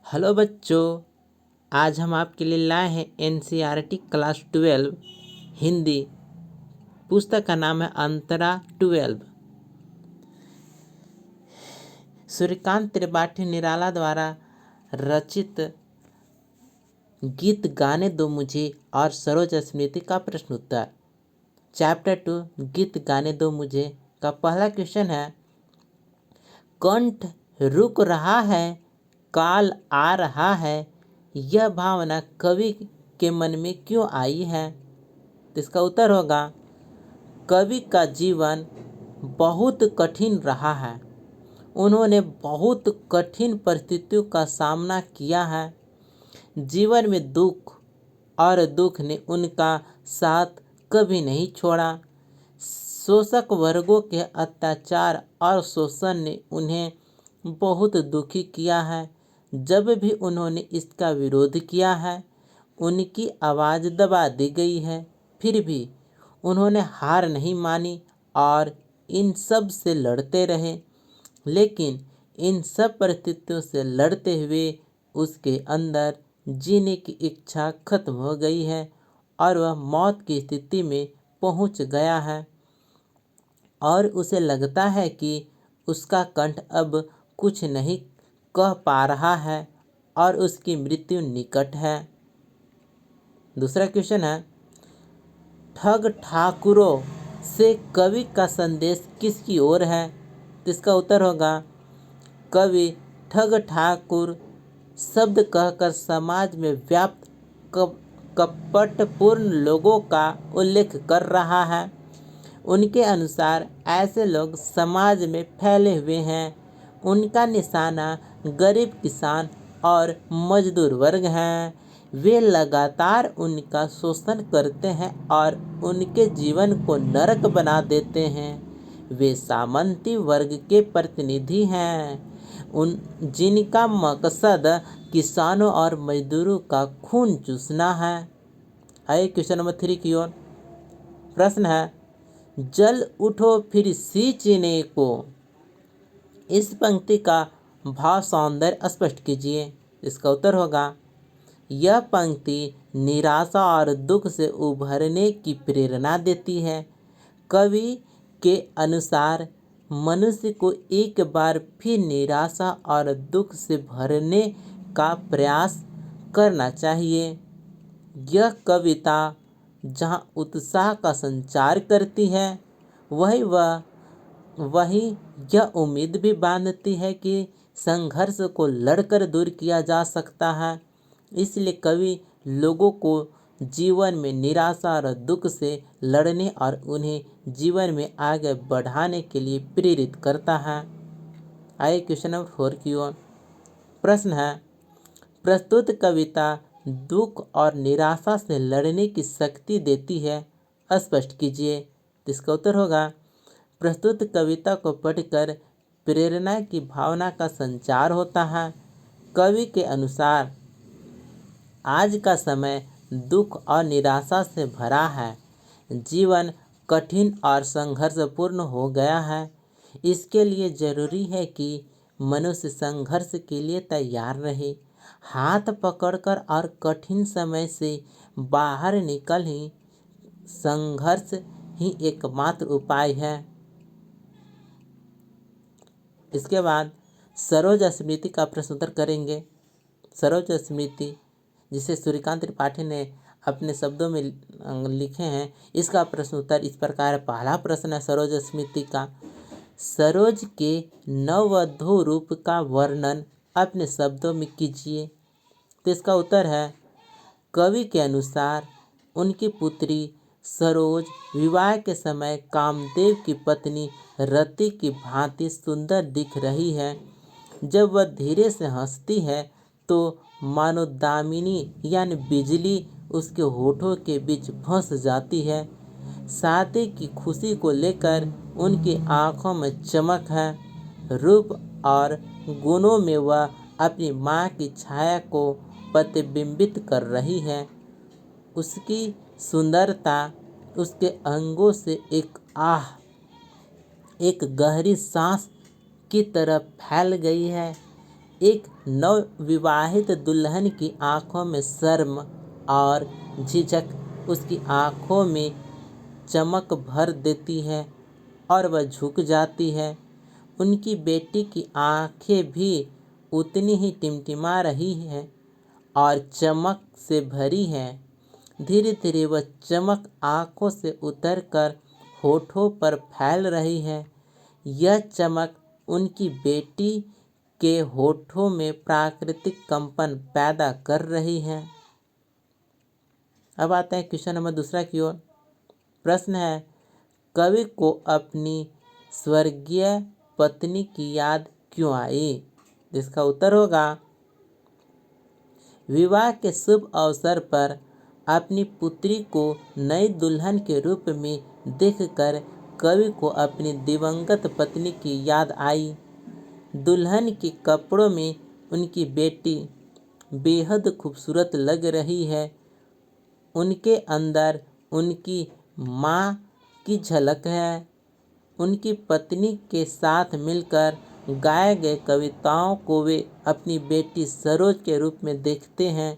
Hello बच्चों, आज हम आपके लिए लाए हैं एनसीईआरटी क्लास 12 हिंदी। पुस्तक का नाम है अंतरा 12। सूर्यकांत त्रिपाठी निराला द्वारा रचित गीत गाने दो मुझे और सरोज स्मृति का प्रश्न उत्तर। चैप्टर 2 गीत गाने दो मुझे का पहला क्वेश्चन है, कंठ रुक रहा है, काल आ रहा है, यह भावना कवि के मन में क्यों आई है? तो इसका उत्तर होगा, कवि का जीवन बहुत कठिन रहा है। उन्होंने बहुत कठिन परिस्थितियों का सामना किया है। जीवन में दुख और दुख ने उनका साथ कभी नहीं छोड़ा। शोषक वर्गों के अत्याचार और शोषण ने उन्हें बहुत दुखी किया है। जब भी उन्होंने इसका विरोध किया है, उनकी आवाज़ दबा दी गई है। फिर भी उन्होंने हार नहीं मानी और इन सब से लड़ते रहे। लेकिन इन सब परिस्थितियों से लड़ते हुए उसके अंदर जीने की इच्छा खत्म हो गई है और वह मौत की स्थिति में पहुंच गया है और उसे लगता है कि उसका कंठ अब कुछ नहीं कह पा रहा है और उसकी मृत्यु निकट है। दूसरा क्वेश्चन है, ठग ठाकुरों से कवि का संदेश किसकी ओर है? तो इसका उत्तर होगा, कवि ठग ठाकुर शब्द कहकर समाज में व्याप्त कपटपूर्ण लोगों का उल्लेख कर रहा है। उनके अनुसार ऐसे लोग समाज में फैले हुए हैं। उनका निशाना गरीब किसान और मजदूर वर्ग हैं। वे लगातार उनका शोषण करते हैं और उनके जीवन को नरक बना देते हैं। वे सामंती वर्ग के प्रतिनिधि हैं, जिनका मकसद किसानों और मजदूरों का खून चूसना है। आइए क्वेश्चन नंबर 3 की ओर। प्रश्न है, जल उठो फिर सींचने को। इस पंक्ति का भाव सौंदर्य स्पष्ट कीजिए। इसका उत्तर होगा, यह पंक्ति निराशा और दुख से उभरने की प्रेरणा देती है। कवि के अनुसार मनुष्य को एक बार फिर निराशा और दुख से भरने का प्रयास करना चाहिए। यह कविता जहाँ उत्साह का संचार करती है, वही यह उम्मीद भी बांधती है कि संघर्ष को लड़कर दूर किया जा सकता है। इसलिए कवि लोगों को जीवन में निराशा और दुख से लड़ने और उन्हें जीवन में आगे बढ़ाने के लिए प्रेरित करता है। आइए क्वेश्चन नंबर 4 की ओर। प्रश्न है, प्रस्तुत कविता दुख और निराशा से लड़ने की शक्ति देती है, स्पष्ट कीजिए। इसका उत्तर होगा, प्रस्तुत कविता को पढ़कर प्रेरणा की भावना का संचार होता है। कवि के अनुसार आज का समय दुख और निराशा से भरा है। जीवन कठिन और संघर्षपूर्ण हो गया है। इसके लिए जरूरी है कि मनुष्य संघर्ष के लिए तैयार रहे। हाथ पकड़कर और कठिन समय से बाहर निकल ही संघर्ष ही एकमात्र उपाय है। इसके बाद सरोज स्मृति का प्रश्न उत्तर करेंगे। सरोज स्मृति, जिसे सूर्यकांत त्रिपाठी ने अपने शब्दों में लिखे हैं, इसका प्रश्न उत्तर इस प्रकार है। पहला प्रश्न है सरोज स्मृति का, सरोज के नववधू रूप का वर्णन अपने शब्दों में कीजिए। तो इसका उत्तर है, कवि के अनुसार उनकी पुत्री सरोज विवाह के समय कामदेव की पत्नी रति की भांति सुंदर दिख रही है। जब वह धीरे से हंसती है तो मानो दामिनी यानी बिजली उसके होठों के बीच फंस जाती है। शादी की खुशी को लेकर उनकी आंखों में चमक है। रूप और गुणों में वह अपनी माँ की छाया को प्रतिबिंबित कर रही है। उसकी सुंदरता उसके अंगों से एक गहरी सांस की तरह फैल गई है। एक नवविवाहित दुल्हन की आंखों में शर्म और झिझक उसकी आंखों में चमक भर देती है और वह झुक जाती है। उनकी बेटी की आंखें भी उतनी ही टिमटिमा रही हैं और चमक से भरी हैं। धीरे धीरे वह चमक आंखों से उतरकर होठों पर फैल रही है। यह चमक उनकी बेटी के होठों में प्राकृतिक कंपन पैदा कर रही है। अब आते हैं क्वेश्चन नंबर दूसरा की ओर। प्रश्न है, कवि को अपनी स्वर्गीय पत्नी की याद क्यों आई? जिसका उत्तर होगा, विवाह के शुभ अवसर पर अपनी पुत्री को नई दुल्हन के रूप में देखकर कवि को अपनी दिवंगत पत्नी की याद आई। दुल्हन के कपड़ों में उनकी बेटी बेहद खूबसूरत लग रही है। उनके अंदर उनकी माँ की झलक है। उनकी पत्नी के साथ मिलकर गाए गए कविताओं को वे अपनी बेटी सरोज के रूप में देखते हैं।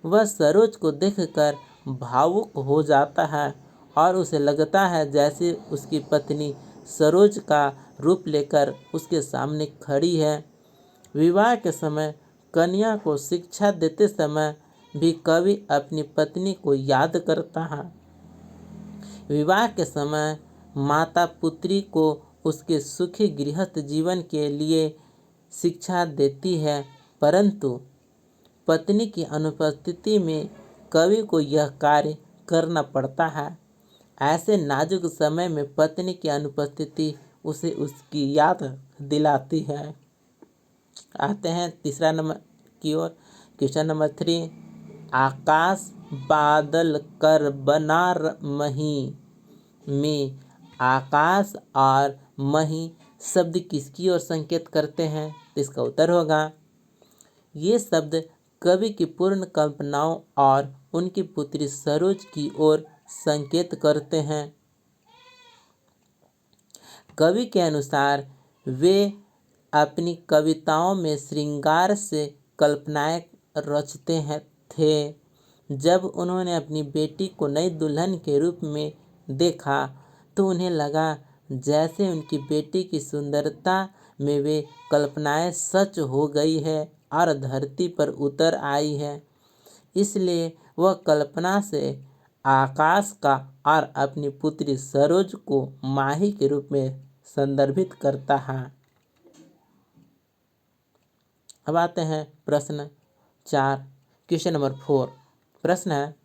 वह सरोज को देखकर भावुक हो जाता है और उसे लगता है जैसे उसकी पत्नी सरोज का रूप लेकर उसके सामने खड़ी है। विवाह के समय कन्या को शिक्षा देते समय भी कवि अपनी पत्नी को याद करता है। विवाह के समय माता पुत्री को उसके सुखी गृहस्थ जीवन के लिए शिक्षा देती है, परंतु पत्नी की अनुपस्थिति में कवि को यह कार्य करना पड़ता है। ऐसे नाजुक समय में पत्नी की अनुपस्थिति उसे उसकी याद दिलाती है। आते हैं तीसरा नंबर की ओर। क्वेश्चन नंबर 3, आकाश बादल कर बना मही में आकाश और मही शब्द किसकी ओर संकेत करते हैं? इसका उत्तर होगा, ये शब्द कवि की पूर्ण कल्पनाओं और उनकी पुत्री सरोज की ओर संकेत करते हैं। कवि के अनुसार वे अपनी कविताओं में श्रृंगार से कल्पनाएं रचते थे। जब उन्होंने अपनी बेटी को नई दुल्हन के रूप में देखा तो उन्हें लगा जैसे उनकी बेटी की सुंदरता में वे कल्पनाएं सच हो गई है और धरती पर उतर आई है। इसलिए वह कल्पना से आकाश का और अपनी पुत्री सरोज को माही के रूप में संदर्भित करता है। अब आते हैं प्रश्न 4, क्वेश्चन नंबर 4। प्रश्न है,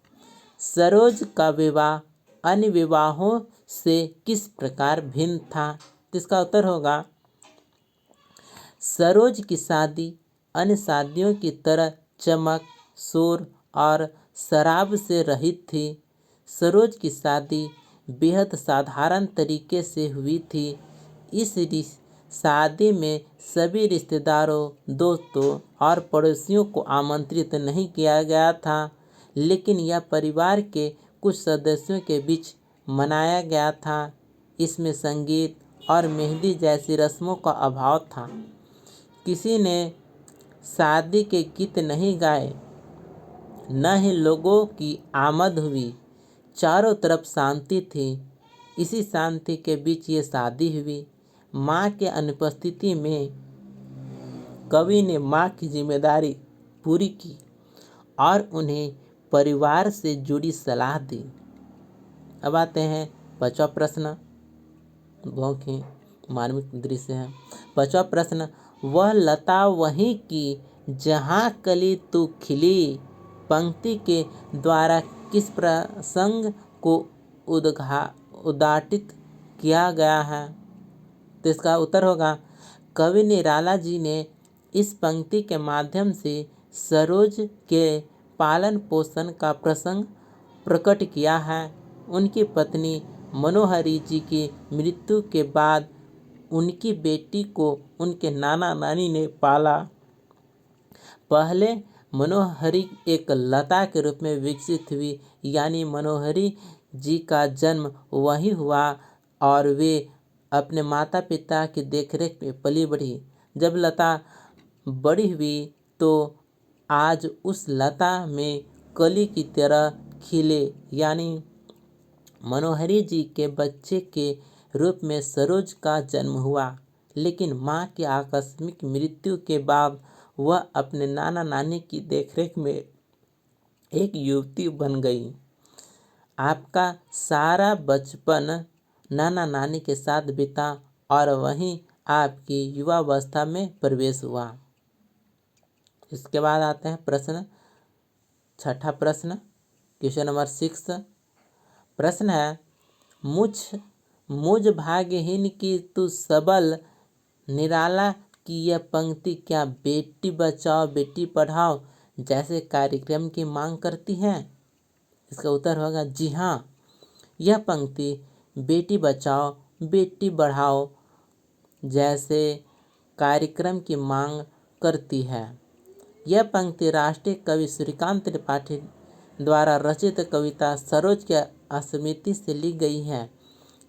सरोज का विवाह अन्य विवाहों से किस प्रकार भिन्न था? इसका उत्तर होगा, सरोज की शादी अन्य शादियों की तरह चमक, शोर और शराब से रहित थी। सरोज की शादी बेहद साधारण तरीके से हुई थी। इस शादी में सभी रिश्तेदारों, दोस्तों और पड़ोसियों को आमंत्रित नहीं किया गया था, लेकिन यह परिवार के कुछ सदस्यों के बीच मनाया गया था। इसमें संगीत और मेहंदी जैसी रस्मों का अभाव था। किसी ने शादी के गीत नहीं गाए, न ही लोगों की आमद हुई। चारों तरफ शांति थी। इसी शांति के बीच ये शादी हुई। माँ के अनुपस्थिति में कवि ने माँ की जिम्मेदारी पूरी की और उन्हें परिवार से जुड़ी सलाह दी। अब आते हैं 5वां प्रश्न, बहुत ही मार्मिक दृश्य है। 5वां प्रश्न, वह लता वहीं की जहाँ कली तू खिली पंक्ति के द्वारा किस प्रसंग को उद्घाटित किया गया है? तो इसका उत्तर होगा, कवि निराला जी ने इस पंक्ति के माध्यम से सरोज के पालन पोषण का प्रसंग प्रकट किया है। उनकी पत्नी मनोहरी जी की मृत्यु के बाद उनकी बेटी को उनके नाना नानी ने पाला। पहले मनोहरी एक लता के रूप में विकसित हुई, यानी मनोहरी जी का जन्म वहीं हुआ और वे अपने माता पिता की देखरेख में पली बढ़ी। जब लता बड़ी हुई तो आज उस लता में कली की तरह खिले, यानी मनोहरी जी के बच्चे के रूप में सरोज का जन्म हुआ। लेकिन माँ की आकस्मिक मृत्यु के बाद वह अपने नाना नानी की देखरेख में एक युवती बन गई। आपका सारा बचपन नाना नानी के साथ बीता और वहीं आपकी युवावस्था में प्रवेश हुआ। इसके बाद आते हैं प्रश्न, छठा प्रश्न, क्वेश्चन नंबर 6। प्रश्न है, मुझ भाग्यहीन की तू सबल निराला की यह पंक्ति क्या बेटी बचाओ बेटी पढ़ाओ जैसे कार्यक्रम की मांग करती है? इसका उत्तर होगा जी हाँ, यह पंक्ति बेटी बचाओ बेटी बढ़ाओ जैसे कार्यक्रम की मांग करती है। यह पंक्ति राष्ट्रीय कवि सूर्यकांत त्रिपाठी द्वारा रचित कविता सरोज की स्मृति से ली गई है।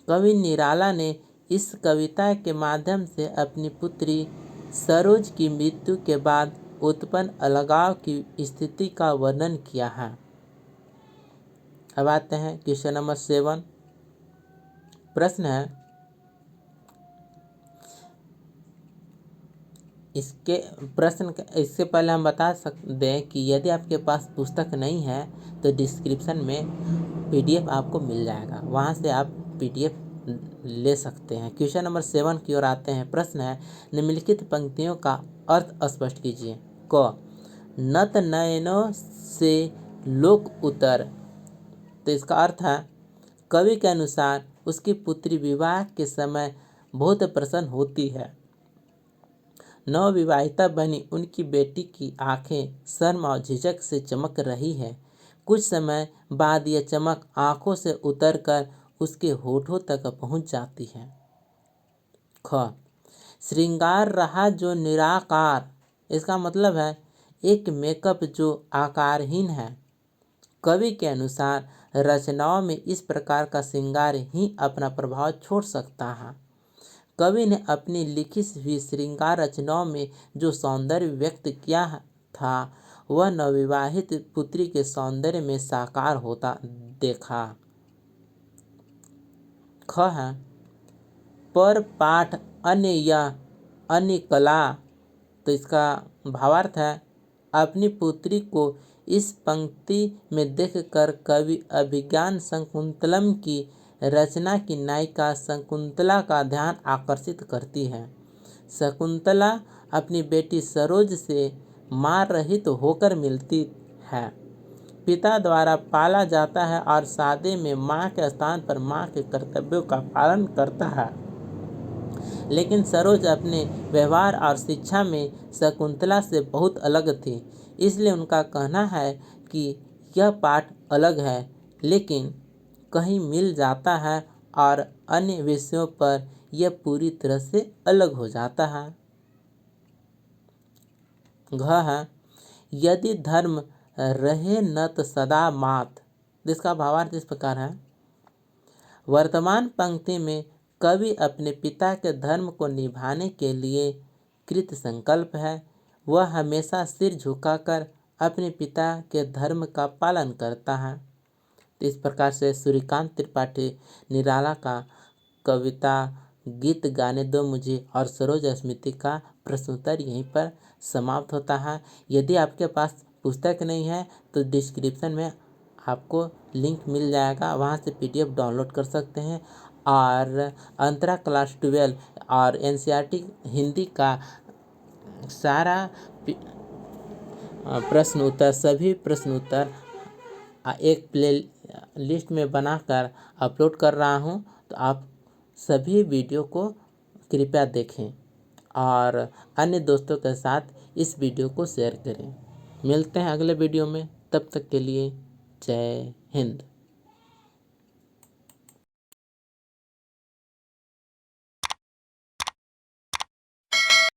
कवि निराला ने इस कविता के माध्यम से अपनी पुत्री सरोज की मृत्यु के बाद उत्पन्न अलगाव की स्थिति का वर्णन किया है। अब आते हैं क्वेश्चन नंबर 7। प्रश्न है, इससे पहले हम बता सकते हैं कि यदि आपके पास पुस्तक नहीं है तो डिस्क्रिप्शन में PDF आपको मिल जाएगा, वहाँ से आप PDF ले सकते हैं। क्वेश्चन नंबर 7 की ओर आते हैं। प्रश्न है, निम्नलिखित पंक्तियों का अर्थ स्पष्ट कीजिए। क, नत नयनों से लोक उतर। तो इसका अर्थ है, कवि के अनुसार उसकी पुत्री विवाह के समय बहुत प्रसन्न होती है। नवविवाहिता बनी उनकी बेटी की आंखें शर्म और झिझक से चमक रही है। कुछ समय बाद यह चमक आंखों से उतरकर उसके होठों तक पहुंच जाती है। ख, श्रृंगार रहा जो निराकार। इसका मतलब है एक मेकअप जो आकारहीन है। कवि के अनुसार रचनाओं में इस प्रकार का श्रृंगार ही अपना प्रभाव छोड़ सकता है। कवि ने अपनी लिखी हुई श्रृंगार रचनाओं में जो सौंदर्य व्यक्त किया था वह नवविवाहित पुत्री के सौंदर्य में साकार होता देखा। ख है, पर पाठ अन्य या अन्य कला। तो इसका भावार्थ है, अपनी पुत्री को इस पंक्ति में देखकर कवि अभिज्ञान शकुंतलम की रचना की नायिका शकुंतला का ध्यान आकर्षित करती है। शकुंतला अपनी बेटी सरोज से मां रहित होकर मिलती है। पिता द्वारा पाला जाता है और शादी में मां के स्थान पर मां के कर्तव्यों का पालन करता है। लेकिन सरोज अपने व्यवहार और शिक्षा में शकुंतला से बहुत अलग थी, इसलिए उनका कहना है कि यह पाठ अलग है लेकिन कहीं मिल जाता है और अन्य विषयों पर यह पूरी तरह से अलग हो जाता है। घ है, यदि धर्म रहे नत सदा मात। जिसका भावार्थ इस प्रकार है, वर्तमान पंक्ति में कवि अपने पिता के धर्म को निभाने के लिए कृत संकल्प है। वह हमेशा सिर झुकाकर अपने पिता के धर्म का पालन करता है। तो इस प्रकार से सूर्यकांत त्रिपाठी निराला का कविता गीत गाने दो मुझे और सरोज स्मृति का प्रश्नोत्तर यहीं पर समाप्त होता है। यदि आपके पास पुस्तक नहीं है तो डिस्क्रिप्शन में आपको लिंक मिल जाएगा, वहाँ से PDF डाउनलोड कर सकते हैं। और अंतरा क्लास 12 और NCERT हिंदी का सारा प्रश्न उत्तर, सभी प्रश्न उत्तर एक प्ले लिस्ट में बनाकर अपलोड कर रहा हूँ, तो आप सभी वीडियो को कृपया देखें और अन्य दोस्तों के साथ इस वीडियो को शेयर करें। मिलते हैं अगले वीडियो में, तब तक के लिए जय हिंद।